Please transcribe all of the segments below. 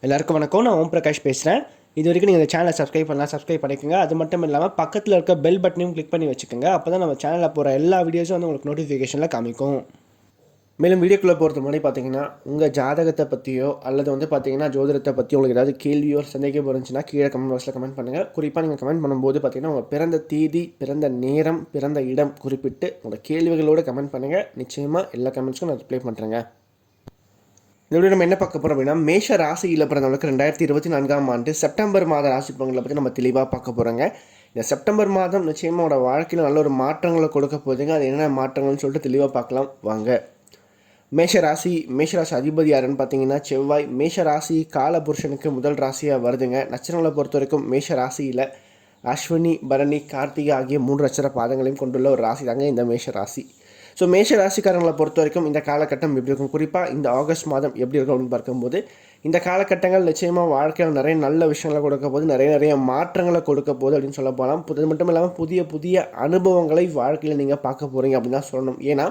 எல்லாருக்கும் வணக்கம். நான் ஓம் பிரகாஷ் பேசுகிறேன். இது வரைக்கும் நீங்கள் இந்த சேனலை சப்ஸ்கிரைப் பண்ணிக்கோங்க. அது மட்டும் இல்லாமல் பக்கத்தில் இருக்க பெல் பட்டனையும் கிளிக் பண்ணி வச்சுக்கோங்க. அப்போ தான் நம்ம சேனலில் போகிற எல்லா வீடியோஸும் வந்து உங்களுக்கு நோட்டிஃபிகேஷனில் காமிக்கும். மேலும் வீடியோக்குள்ளே போகிறது முன்னாடி பார்த்தீங்கன்னா உங்கள் ஜாதகத்தை பற்றியோ அல்லது வந்து பார்த்தீங்கன்னா ஜோதிடத்தை பற்றி உங்களுக்கு ஏதாவது கேள்வியோ சந்தேகம் இருந்துச்சுன்னா கீழே கமெண்ட் பாக்ஸில் கமெண்ட் பண்ணுங்கள். குறிப்பாக நீங்கள் கமெண்ட் பண்ணும்போது பார்த்தீங்கன்னா உங்கள் பிறந்த தேதி, பிறந்த நேரம், பிறந்த இடம் குறிப்பிட்டு உங்களோட கேள்விகளோடு கமெண்ட் பண்ணுங்கள். நிச்சயமாக எல்லா கமெண்ட்ஸ்க்கும் நான் ரிப்ளை பண்ணுறேங்க. இதோட நம்ம என்ன பார்க்க போகிறோம் அப்படின்னா, மேஷ ராசியில் பிறந்தவங்களுக்கு 2024ஆம் ஆண்டு செப்டம்பர் மாத ராசி பலன்களை பற்றி நம்ம தெளிவாக பார்க்க போகிறோங்க. இந்த செப்டம்பர் மாதம் நிச்சயமாக அவனோட வாழ்க்கையில் நல்ல ஒரு மாற்றங்களை கொடுக்க போகுதுங்க. அது என்ன மாற்றங்கள்னு சொல்லிட்டு தெளிவாக பார்க்கலாம் வாங்க. மேஷராசி அதிபதி யாருன்னு பார்த்தீங்கன்னா செவ்வாய். மேஷராசி காலபுருஷனுக்கு முதல் ராசியாக வருதுங்க. நட்சத்திரங்களை பொறுத்த வரைக்கும் மேஷ ராசியில் அஸ்வினி, பரணி, கார்த்திகை ஆகிய 3 நட்சத்திர பாதங்களையும் கொண்டுள்ள ஒரு ராசி தாங்க இந்த மேஷ ராசி. ஸோ மேஷ ராசிக்காரங்களை பொறுத்த வரைக்கும் இந்த காலகட்டம் எப்படி இருக்கும், குறிப்பாக இந்த ஆகஸ்ட் மாதம் எப்படி இருக்கும் அப்படின்னு பார்க்கும்போது இந்த காலகட்டங்கள் நிச்சயமாக வாழ்க்கையில் நிறைய நல்ல விஷயங்களை கொடுக்க போது, நிறைய மாற்றங்களை கொடுக்க போகுது அப்படின்னு சொல்ல போகலாம். அது மட்டும் இல்லாமல் புதிய அனுபவங்களை வாழ்க்கையில் நீங்கள் பார்க்க போகிறீங்க அப்படின்னு தான் சொல்லணும். ஏன்னா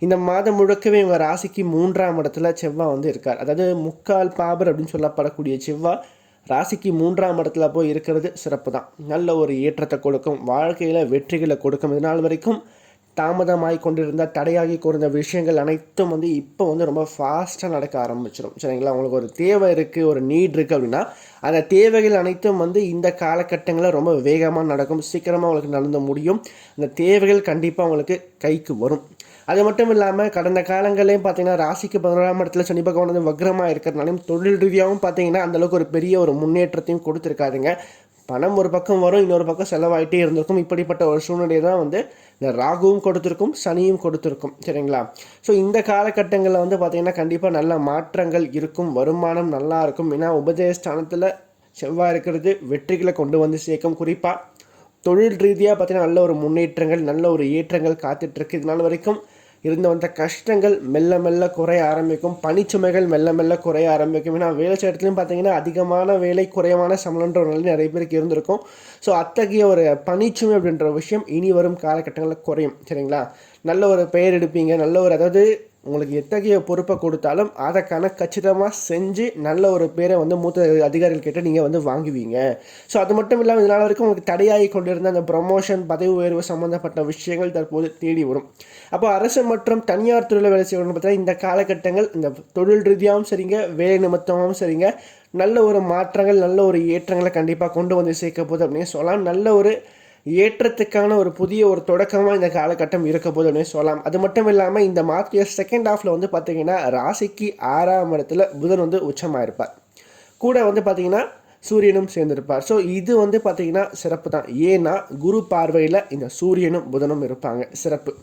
இந்த மாதம் முழுக்கவே உங்கள் ராசிக்கு 3ஆம் இடத்துல செவ்வாய் வந்து இருக்கார். அதாவது முக்கால் பாபர் அப்படின்னு சொல்லப்படக்கூடிய செவ்வாய் ராசிக்கு 3ஆம் இடத்துல போய் இருக்கிறது சிறப்பு தான். நல்ல ஒரு ஏற்றத்தை கொடுக்கும், வாழ்க்கையில் வெற்றிகளை கொடுக்கும். இதனால் வரைக்கும் தாமதமாகி கொண்டிருந்த, தடையாகி கொண்ட விஷயங்கள் அனைத்தும் வந்து இப்போ வந்து ரொம்ப ஃபாஸ்ட்டாக நடக்க ஆரம்பிச்சிடும். சரிங்களா? உங்களுக்கு ஒரு தேவை இருக்குது, ஒரு நீட் இருக்குது அப்படின்னா அந்த தேவைகள் அனைத்தும் வந்து இந்த காலகட்டங்களில் ரொம்ப வேகமாக நடக்கும், சீக்கிரமாக உங்களுக்கு நடந்து முடியும். அந்த தேவைகள் கண்டிப்பாக உங்களுக்கு கைக்கு வரும். அது மட்டும் இல்லாமல் கடந்த காலங்களையும் பார்த்தீங்கன்னா ராசிக்கு 11ஆம் இடத்துல சனி பகவான் வந்து வக்ரமாக இருக்கிறதுனாலையும் தொழில் ரீதியாகவும் பார்த்தீங்கன்னா அந்தளவுக்கு ஒரு பெரிய ஒரு முன்னேற்றத்தையும் கொடுத்துருக்காதுங்க. பணம் ஒரு பக்கம் வரும், இன்னொரு பக்கம் செலவாயிட்டே இருந்திருக்கும். இப்படிப்பட்ட ஒரு சூழ்நிலையை தான் வந்து இந்த ராகுவும் கொடுத்துருக்கும், சனியும் கொடுத்துருக்கும். சரிங்களா? ஸோ இந்த காலகட்டங்களில் வந்து பார்த்திங்கன்னா கண்டிப்பாக நல்ல மாற்றங்கள் இருக்கும், வருமானம் நல்லா இருக்கும். ஏன்னா உபஜயஸ்தானத்தில் செவ்வாய் இருக்கிறது வெற்றிகளை கொண்டு வந்து சேர்க்கும். குறிப்பாக தொழில் ரீதியாக பார்த்திங்கன்னா நல்ல ஒரு முன்னேற்றங்கள், நல்ல ஒரு ஏற்றங்கள் காத்துட்ருக்கு. இதனால் வரைக்கும் இருந்து வந்த கஷ்டங்கள் மெல்ல மெல்ல குறைய ஆரம்பிக்கும், பணிச்சுமைகள் மெல்ல மெல்ல குறைய ஆரம்பிக்கும். ஏன்னா வேலை செய்யறதுலையும் பார்த்தீங்கன்னா அதிகமான வேலை, குறைவான சம்பளன்ற ஒரு நிலை நிறைய பேருக்கு இருந்திருக்கும். ஸோ அத்தகைய ஒரு பணிச்சுமை அப்படின்ற விஷயம் இனி வரும் காலகட்டங்களில் குறையும். சரிங்களா? நல்ல ஒரு பெயர் எடுப்பீங்க, நல்ல ஒரு அதாவது உங்களுக்கு எத்தகைய பொறுப்பை கொடுத்தாலும் அதை கச்சிதமாக செஞ்சு நல்ல ஒரு பேரை வந்து மூத்த அதிகாரிகள் கிட்ட நீங்கள் வந்து வாங்குவீங்க. ஸோ அது மட்டும் இல்லாமல் இதனால் வரைக்கும் உங்களுக்கு தடையாகி கொண்டிருந்த அந்த ப்ரொமோஷன், பதவி உயர்வு சம்மந்தப்பட்ட விஷயங்கள் தற்போது தேடி வரும். அப்போ அரசு மற்றும் தனியார் துறையில் வேலை செய்யணும்னு பார்த்தா இந்த காலகட்டங்கள் இந்த தொழில் ரீதியாகவும் சரிங்க, வேலை நிமித்தமாகவும் சரிங்க, நல்ல ஒரு மாற்றங்கள், நல்ல ஒரு ஏற்றங்களை கண்டிப்பாக கொண்டு வந்து சேர்க்க போகுது அப்படின்னு சொல்லலாம். நல்ல ஒரு ஏற்றத்துக்கான ஒரு புதிய ஒரு தொடக்கமாக இந்த காலகட்டம் இருக்க போது அப்படின்னு சொல்லலாம். அது மட்டும் இல்லாமல் இந்த மாதத்திய செகண்ட் ஹாஃபில் வந்து பார்த்திங்கன்னா ராசிக்கு 6ஆம் இடத்துல புதன் வந்து உச்சமாக இருப்பார். கூட வந்து பார்த்திங்கன்னா சூரியனும் சேர்ந்திருப்பார். ஸோ இது வந்து பார்த்திங்கன்னா சிறப்பு தான். ஏன்னா குரு பார்வையில் இந்த சூரியனும் புதனும் இருப்பாங்க, சிறப்பு.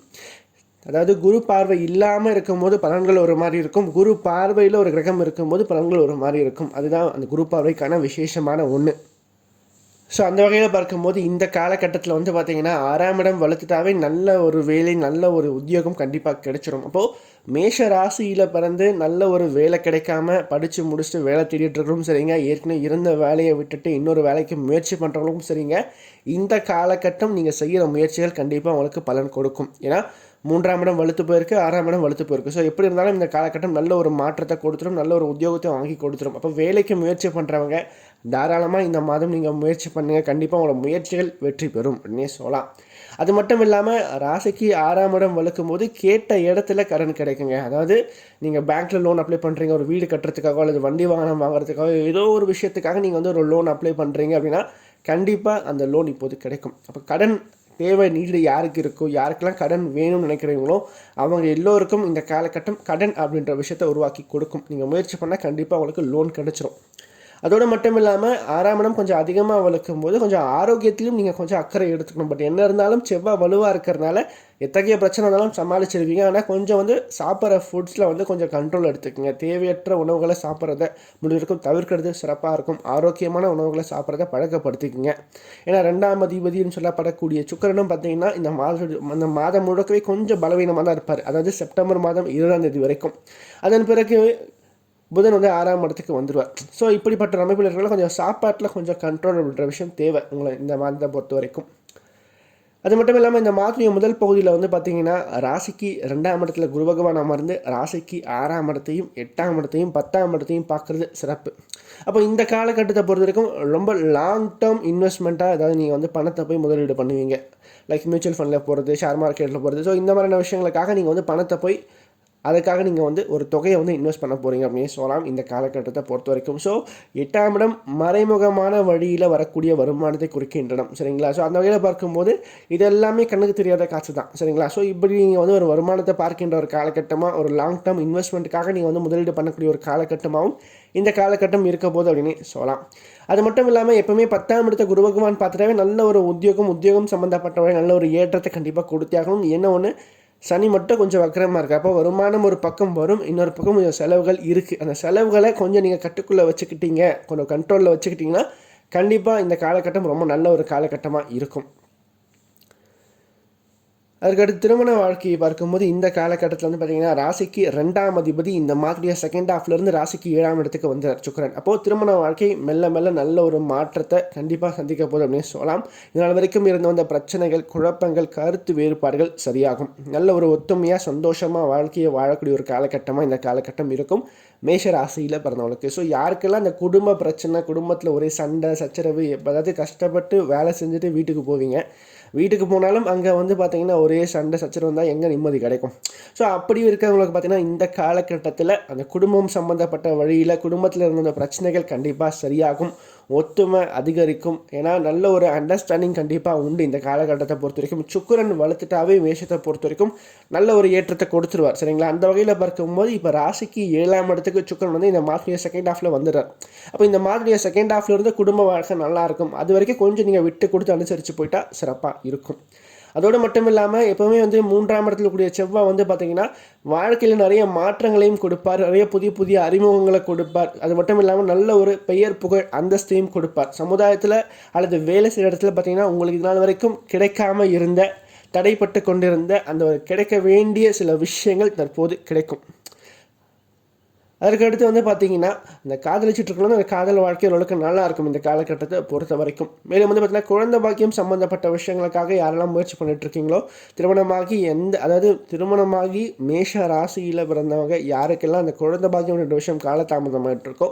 அதாவது குரு பார்வை இல்லாமல் இருக்கும்போது பலன்கள் ஒரு மாதிரி இருக்கும், குரு பார்வையில் ஒரு கிரகம் இருக்கும்போது பலன்கள் ஒரு மாதிரி இருக்கும். அதுதான் அந்த குரு பார்வைக்கான விசேஷமான ஒன்று. ஸோ அந்த வகையில் பார்க்கும்போது இந்த காலகட்டத்தில் வந்து பார்த்திங்கன்னா 6ஆம் இடம் வளர்த்துட்டாவே நல்ல ஒரு வேலை, நல்ல ஒரு உத்தியோகம் கண்டிப்பாக கிடைச்சிடும். அப்போது மேஷ ராசியில் பிறந்து நல்ல ஒரு வேலை கிடைக்காம படித்து முடிச்சுட்டு வேலை தேடிட்டு இருக்கிறவங்களும் சரிங்க, ஏற்கனவே இருந்த வேலையை விட்டுட்டு இன்னொரு வேலைக்கு முயற்சி பண்ணுறவங்களும் சரிங்க, இந்த காலகட்டம் நீங்கள் செய்கிற முயற்சிகள் கண்டிப்பாக உங்களுக்கு பலன் கொடுக்கும். ஏன்னா 3ஆம் இடம் வலுத்து போயிருக்கு, 6ஆம் இடம் வலுத்து போயிருக்கு. ஸோ எப்படி இருந்தாலும் இந்த காலகட்டம் நல்ல ஒரு மாற்றத்தை கொடுத்துரும், நல்ல ஒரு உத்தியோகத்தை வாங்கி கொடுத்துரும். அப்போ வேலைக்கு முயற்சி பண்ணுறவங்க தாராளமாக இந்த மாதம் நீங்கள் முயற்சி பண்ணுங்கள், கண்டிப்பாக உங்களோட முயற்சிகள் வெற்றி பெறும் அப்படின்னே சொல்லலாம். அது மட்டும் இல்லாமல் ராசிக்கு 6ஆம் இடம் வலுக்கும் போது கேட்ட இடத்துல கடன் கிடைக்குங்க. அதாவது நீங்கள் பேங்க்கில் லோன் அப்ளை பண்ணுறீங்க, ஒரு வீடு கட்டுறதுக்காக அல்லது வண்டி வாகனம் வாங்குறதுக்காக ஏதோ ஒரு விஷயத்துக்காக நீங்கள் வந்து ஒரு லோன் அப்ளை பண்ணுறீங்க அப்படின்னா கண்டிப்பாக அந்த லோன் இப்போது கிடைக்கும். அப்போ கடன் தேவை நீடு யாருக்கு இருக்கோ, யாருக்கெல்லாம் கடன் வேணும்னு நினைக்கிறீங்களோ அவங்க எல்லோருக்கும் இந்த காலகட்டம் கடன் அப்படின்ற விஷயத்தை உருவாக்கி கொடுக்கும். நீங்கள் முயற்சி பண்ணால் கண்டிப்பாக உங்களுக்கு லோன் கிடச்சிரும். அதோடு மட்டும் இல்லாமல் 6ஆம் இடம் கொஞ்சம் அதிகமாக வளர்க்கும் போது கொஞ்சம் ஆரோக்கியத்திலும் நீங்கள் கொஞ்சம் அக்கறை எடுத்துக்கணும். பட் என்ன இருந்தாலும் செவ்வாய் வலுவாக இருக்கிறதுனால எத்தகைய பிரச்சனை இருந்தாலும் சமாளிச்சிருவீங்க. ஆனால் கொஞ்சம் வந்து சாப்பிட்ற ஃபுட்ஸில் வந்து கொஞ்சம் கண்ட்ரோல் எடுத்துக்கோங்க. தேவையற்ற உணவுகளை சாப்பிட்றத முடிவிற்கும் தவிர்க்கிறது சிறப்பாக இருக்கும். ஆரோக்கியமான உணவுகளை சாப்பிட்றத பழக்கப்படுத்திக்கோங்க. ஏன்னா 2ஆம் அதிபதினு சொல்லப்படக்கூடிய சுக்கிரனும் பார்த்தீங்கன்னா இந்த மாதம் முழுக்கவே கொஞ்சம் பலவீனமாக தான் இருப்பார். அதாவது செப்டம்பர் மாதம் 20ஆம் தேதி வரைக்கும். அதன் பிறகு புதன் வந்து 6ஆம் இடத்துக்கு வந்துடுவார். ஸோ இப்படிப்பட்ட அமைப்பில் இருக்கிறவங்க கொஞ்சம் சாப்பாட்டில் கொஞ்சம் கண்ட்ரோல் அப்படின்ற விஷயம் தேவை உங்களை இந்த மாதத்தை பொறுத்த வரைக்கும். அது மட்டும் இல்லாமல் இந்த மாதத்துடைய முதல் பகுதியில் வந்து பார்த்திங்கன்னா ராசிக்கு 2ஆம் இடத்துல குரு பகவான் அமர்ந்து ராசிக்கு 6ஆம் இடத்தையும் 8ஆம் இடத்தையும் 10ஆம் இடத்தையும் பார்க்குறது சிறப்பு. அப்போ இந்த காலகட்டத்தை பொறுத்த வரைக்கும் ரொம்ப லாங் டேர்ம் இன்வெஸ்ட்மெண்ட்டாக அதாவது நீங்கள் வந்து பணத்தை போய் முதலீடு பண்ணுவீங்க. லைக் மியூச்சுவல் ஃபண்டில் போகிறது, ஷேர் மார்க்கெட்டில் போகிறது. ஸோ இந்த மாதிரியான விஷயங்களுக்காக நீங்கள் வந்து பணத்தை போய் அதுக்காக நீங்கள் வந்து ஒரு தொகையை வந்து இன்வெஸ்ட் பண்ண போகிறீங்க அப்படின்னு சொல்லலாம் இந்த காலகட்டத்தை பொறுத்த வரைக்கும். ஸோ 8ஆம் இடம் மறைமுகமான வழியில் வரக்கூடிய வருமானத்தை குறிக்கின்றன, சரிங்களா. ஸோ அந்த வகையில் பார்க்கும்போது இது எல்லாமே கண்ணுக்கு தெரியாத காசு தான், சரிங்களா. ஸோ இப்படி நீங்கள் வந்து ஒரு வருமானத்தை பார்க்கின்ற ஒரு காலகட்டமாக, ஒரு லாங் டேர்ம் இன்வெஸ்ட்மெண்ட்டுக்காக நீங்கள் வந்து முதலீடு பண்ணக்கூடிய ஒரு காலகட்டமாகவும் இந்த காலகட்டம் இருக்க போது அப்படின்னு சொல்லலாம். அது மட்டும் இல்லாமல் எப்பவுமே 10ஆம் இடத்தை குரு பகவான் பார்த்துட்டாவே நல்ல ஒரு உத்தியோகம் சம்மந்தப்பட்டவரை நல்ல ஒரு ஏற்றத்தை கண்டிப்பாக கொடுத்தாகணும். என்ன ஒன்று, சனி மட்டும் கொஞ்சம் வக்கரமாக இருக்குது. அப்போ வருமானம் ஒரு பக்கம் வரும், இன்னொரு பக்கம் கொஞ்சம் செலவுகள் இருக்குது. அந்த செலவுகளை கொஞ்சம் நீங்கள் கட்டுக்குள்ளே வச்சுக்கிட்டீங்க, கொஞ்சம் கண்ட்ரோலில் வச்சுக்கிட்டிங்கன்னா கண்டிப்பாக இந்த காலகட்டம் ரொம்ப நல்ல ஒரு காலகட்டமாக இருக்கும். அதுக்கடுத்து திருமண வாழ்க்கையை பார்க்கும்போது இந்த காலகட்டத்தில் வந்து பார்த்திங்கன்னா ராசிக்கு 2ஆம் அதிபதி இந்த மாதிரி செகண்ட் ஹாஃப்லேருந்து ராசிக்கு 7ஆம் இடத்துக்கு வந்தார் சுக்கிரன். அப்போது திருமண வாழ்க்கை மெல்ல மெல்ல நல்ல ஒரு மாற்றத்தை கண்டிப்பாக சந்திக்க போகுது அப்படின்னு சொல்லலாம். இதனால் வரைக்கும் இருந்து வந்த பிரச்சனைகள், குழப்பங்கள், கருத்து வேறுபாடுகள் சரியாகும். நல்ல ஒரு ஒத்துமையாக சந்தோஷமாக வாழ்க்கையை வாழக்கூடிய ஒரு காலகட்டமாக இந்த காலகட்டம் இருக்கும் மேஷ ராசியில் பிறந்தவங்களுக்கு. ஸோ யாருக்கெல்லாம் அந்த குடும்ப பிரச்சனை, குடும்பத்தில் ஒரே சண்டை சச்சரவு, அதாவது கஷ்டப்பட்டு வேலை செஞ்சுட்டு வீட்டுக்கு போவீங்க, வீட்டுக்கு போனாலும் அங்கே வந்து பார்த்திங்கன்னா ஒரே சண்டை சச்சரவு தான், எங்கே நிம்மதி கிடைக்கும். ஸோ அப்படி இருக்கிறவங்களுக்கு பார்த்திங்கன்னா இந்த காலகட்டத்தில் அந்த குடும்பம் சம்மந்தப்பட்ட வழியில் குடும்பத்தில் இருந்த பிரச்சனைகள் கண்டிப்பாக சரியாகும், ஒத்துமை அதிகரிக்கும். ஏன்னா நல்ல ஒரு அண்டர்ஸ்டாண்டிங் கண்டிப்பாக உண்டு இந்த காலகட்டத்தை பொறுத்த வரைக்கும். சுக்கிரன் வளர்த்துட்டாவே மேஷத்தை பொறுத்த வரைக்கும் நல்ல ஒரு ஏற்றத்தை கொடுத்துருவார், சரிங்களா. அந்த வகையில் பார்க்கும்போது இப்போ ராசிக்கு 7ஆம் இடத்துக்கு சுக்கிரன் வந்து இந்த மாதத்துடைய செகண்ட் ஹாஃபில் வந்துடுறார். அப்போ இந்த மாதத்துடைய செகண்ட் ஹாஃப்ல இருந்து குடும்ப வாழ்க்கை நல்லாயிருக்கும். அது வரைக்கும் கொஞ்சம் நீங்கள் விட்டு கொடுத்து அனுசரித்து போயிட்டா சிறப்பாக இருக்கும். அதோடு மட்டும் இல்லாமல் எப்போவுமே வந்து 3ஆம் இடத்துல கூடிய செவ்வாய் வந்து பார்த்திங்கன்னா வாழ்க்கையில் நிறைய மாற்றங்களையும் கொடுப்பார், நிறைய புதிய அறிமுகங்களை கொடுப்பார். அது மட்டும் இல்லாமல் நல்ல ஒரு பெயர் புகழ் அந்தஸ்தையும் கொடுப்பார். சமுதாயத்தில் அல்லது வேலை செய்கிற இடத்துல பார்த்திங்கன்னா உங்களுக்கு இதனால் வரைக்கும் கிடைக்காம இருந்த, தடைப்பட்டு கொண்டிருந்த அந்த ஒரு கிடைக்க வேண்டிய சில விஷயங்கள் தற்போது கிடைக்கும். அதுக்கடுத்து வந்து பார்த்திங்கன்னா இந்த காதலிச்சுட்டு இருக்கணும், அந்த காதல் வாழ்க்கை ஓரளவுக்கு நல்லா இருக்கும் இந்த காலகட்டத்தை பொறுத்த வரைக்கும். மேலும் வந்து பார்த்திங்கன்னா குழந்தை பாக்கியம் சம்மந்தப்பட்ட விஷயங்களுக்காக யாரெல்லாம் முயற்சி பண்ணிட்டுருக்கீங்களோ, திருமணமாகி மேஷ ராசியில் பிறந்தவங்க யாருக்கெல்லாம் அந்த குழந்தை பாக்கியம் என்ற விஷயம் காலதாமதமாகிட்டு இருக்கோ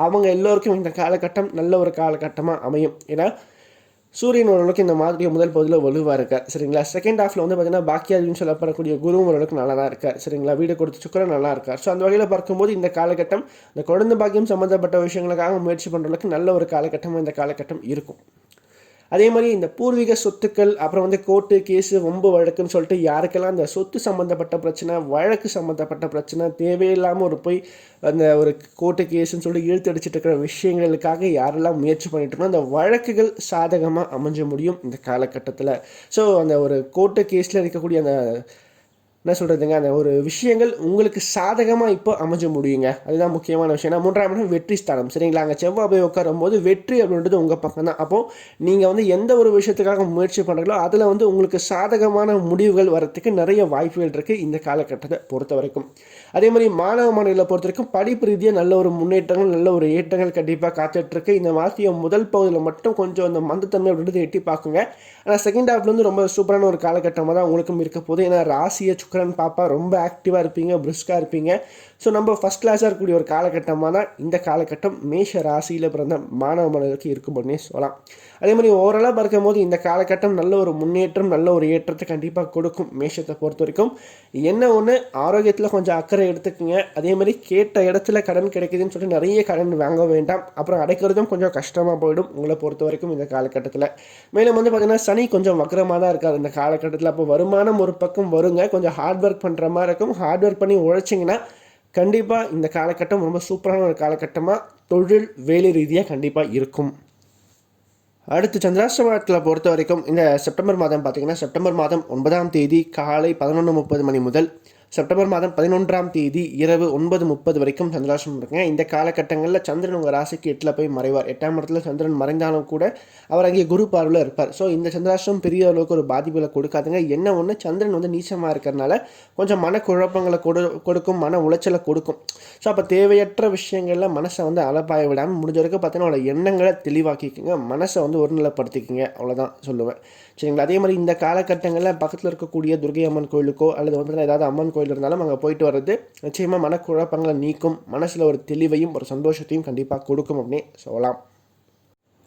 அவங்க எல்லோருக்கும் இந்த காலகட்டம் நல்ல ஒரு காலகட்டமாக அமையும். ஏன்னா சூரியன் ஓரளவுக்கு இந்த மாதிரி முதல் பகுதியில் வலுவாக இருக்கார், சரிங்களா. செகண்ட் ஹாஃபில் வந்து பார்த்திங்கன்னா பாக்கியாதின்னு சொல்லப்படக்கூடிய குருவும் ஓரளவுக்கு நல்லா தான் இருக்கார், சரிங்களா. வீடு கொடுத்து சுக்கிரன் நல்லா இருக்கார். ஸோ அந்த வகையில் பார்க்கும்போது இந்த காலகட்டம் இந்த குழந்தை பாக்கியம் சம்மந்தப்பட்ட விஷயங்களுக்காக முயற்சி பண்ணுறதுக்கு நல்ல ஒரு காலகட்டமாக இந்த காலகட்டம் இருக்கும். அதே மாதிரி இந்த பூர்வீக சொத்துக்கள், அப்புறம் வந்து கோர்ட்டு கேஸு வம்பு வழக்குன்னு சொல்லிட்டு யாருக்கெல்லாம் அந்த சொத்து சம்மந்தப்பட்ட பிரச்சனை, வழக்கு சம்மந்தப்பட்ட பிரச்சனை, தேவையில்லாமல் போய் அந்த ஒரு கோர்ட்டு கேஸுன்னு சொல்லி இழுத்து அடிச்சுட்டு இருக்கிற விஷயங்களுக்காக யாரெல்லாம் முயற்சி பண்ணிட்டு அந்த வழக்குகள் சாதகமாக அமைஞ்ச முடியும் இந்த காலகட்டத்தில். ஸோ அந்த ஒரு கோர்ட்டு கேஸில் இருக்கக்கூடிய அந்த என்ன சொல்கிறதுங்க, அந்த ஒரு விஷயங்கள் உங்களுக்கு சாதகமாக இப்போ அமைஞ்ச முடியுங்க. அதுதான் முக்கியமான விஷயம். ஏன்னா 3ஆம் இடம் வெற்றி ஸ்தானம், சரிங்களா. அங்கே செவ்வாய் போய் உட்காரும் போது வெற்றி அப்படின்றது உங்கள் பக்கம் தான். அப்போது நீங்கள் வந்து எந்த ஒரு விஷயத்துக்காக முயற்சி பண்ணுறீங்களோ அதில் வந்து உங்களுக்கு சாதகமான முடிவுகள் வரத்துக்கு நிறைய வாய்ப்புகள் இருக்குது இந்த காலகட்டத்தை பொறுத்த வரைக்கும். அதே மாதிரி மாணவ மாணவிகளை பொறுத்த வரைக்கும் படிப்பு ரீதியாக நல்ல ஒரு முன்னேற்றங்கள், நல்ல ஒரு ஏற்றங்கள் கண்டிப்பாக காத்துட்ருக்கு. இந்த மாதத்திய முதல் பகுதியில் மட்டும் கொஞ்சம் அந்த மந்தத்தன்மை அப்படின்றது எட்டி பார்க்குங்க. ஆனால் செகண்ட் ஹாஃப்லேருந்து ரொம்ப சூப்பரான ஒரு காலகட்டமாக தான் உங்களுக்கும் இருக்க போகுது. ஏன்னா ராசியை சுக்கிரன் பாப்பா ரொம்ப ஆக்டிவாக இருப்பீங்க, பிரிஸ்காக இருப்பீங்க. ஸோ நம்ம ஃபஸ்ட் கிளாஸாக இருக்கக்கூடிய ஒரு காலகட்டமாக தான் இந்த காலகட்டம் மேஷ ராசியில் பிறந்த மாணவ மாணவர்களுக்கு இருக்கும் அப்படின்னே சொல்லலாம். அதே மாதிரி ஓவராலாக பார்க்கும்போது இந்த காலகட்டம் நல்ல ஒரு முன்னேற்றம், நல்ல ஒரு ஏற்றத்தை கண்டிப்பாக கொடுக்கும் மேஷத்தை பொறுத்த வரைக்கும். என்ன ஒன்று, ஆரோக்கியத்தில் கொஞ்சம் அக்கறை எடுத்துக்கோங்க. அதே மாதிரி கேட்ட இடத்துல கடன் கிடைக்குதுன்னு சொல்லிட்டு நிறைய கடன் வாங்க வேண்டாம். அப்புறம் அடைக்கிறதும் கொஞ்சம் கஷ்டமாக போயிடும் உங்களை பொறுத்த வரைக்கும் இந்த காலகட்டத்தில். மேலும் வந்து பார்த்திங்கன்னா சனி கொஞ்சம் வக்கரமாக தான் இருக்காது இந்த காலகட்டத்தில். அப்போ வருமானம் ஒரு பக்கம் வருங்க, கொஞ்சம் ஹார்ட் ஒர்க் பண்ணுற மாதிரி இருக்கும். ஹார்ட் ஒர்க் பண்ணி உழைச்சிங்கன்னா கண்டிப்பாக இந்த காலகட்டம் ரொம்ப சூப்பரான ஒரு காலகட்டமாக தொழில் வேலை ரீதியாக கண்டிப்பாக இருக்கும். அடுத்து சந்திராஷ்டமத்தில் பொறுத்த வரைக்கும் இந்த செப்டம்பர் மாதம் பார்த்திங்கன்னா செப்டம்பர் மாதம் 9ஆம் தேதி காலை 11:30 மணி முதல் செப்டம்பர் மாதம் 11ஆம் தேதி இரவு 9:30 வரைக்கும் சந்திராஷ்டமம் இருக்குங்க. இந்த காலகட்டங்களில் சந்திரன் உங்கள் ராசிக்கு 8ல் போய் மறைவார். 8ஆம் இடத்துல சந்திரன் மறைந்தாலும் கூட அவர் அங்கே குரு பார்வையில் இருப்பார். ஸோ இந்த சந்திராஷ்டமம் பெரிய அளவுக்கு ஒரு பாதிப்புகளை கொடுக்காதுங்க. என்ன ஒன்று, சந்திரன் வந்து நீச்சமாக இருக்கிறனால கொஞ்சம் மனக்குழப்பங்களை கொடுக்கும், மன உளைச்சலை கொடுக்கும். ஸோ அப்போ தேவையற்ற விஷயங்களில் மனசை வந்து அலப்பாய விடாமல் முடிஞ்ச வரைக்கும் பார்த்தீங்கன்னா அவளோட எண்ணங்களை தெளிவாக்கிக்குங்க, மனசை வந்து ஒருநிலைப்படுத்திக்கிங்க, அவ்வளோதான் சொல்லுவேன். சரிங்களா? அதே மாதிரி இந்த காலகட்டங்களில் பக்கத்தில் இருக்கக்கூடிய துர்கை அம்மன் கோயிலுக்கோ அல்லது வந்து ஏதாவது அம்மன் கோயில் இருந்தாலும் அங்கே போயிட்டு வர்றது நிச்சயமாக மனக்குழப்பங்களை நீக்கும், மனசில் ஒரு தெளிவையும் ஒரு சந்தோஷத்தையும் கண்டிப்பாக கொடுக்கும் அப்படின்னு சொல்லலாம்.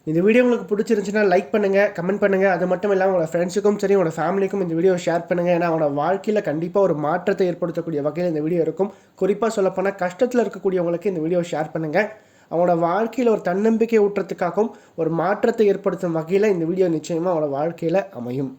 இந்த வீடியோ உங்களுக்கு பிடிச்சிருந்துச்சுன்னா லைக் பண்ணுங்கள், கமெண்ட் பண்ணுங்கள். அது மட்டும் இல்லாமல் உங்களோட ஃப்ரெண்ட்ஸுக்கும் சரி உங்களோட ஃபேமிலிக்கும் இந்த வீடியோ ஷேர் பண்ணுங்கள். ஏன்னா அவனோட வாழ்க்கையில் கண்டிப்பாக ஒரு மாற்றத்தை ஏற்படுத்தக்கூடிய வகையில் இந்த வீடியோ இருக்கும். குறிப்பாக சொல்லப்போனால் கஷ்டத்தில் இருக்கக்கூடியவங்களுக்கு இந்த வீடியோ ஷேர் பண்ணுங்கள். அவனோட வாழ்க்கையில் ஒரு தன்னம்பிக்கை ஊட்டுறதுக்காகவும் ஒரு மாற்றத்தை ஏற்படுத்தும் வகையில் இந்த வீடியோ நிச்சயமாக அவனோட வாழ்க்கையில் அமையும்.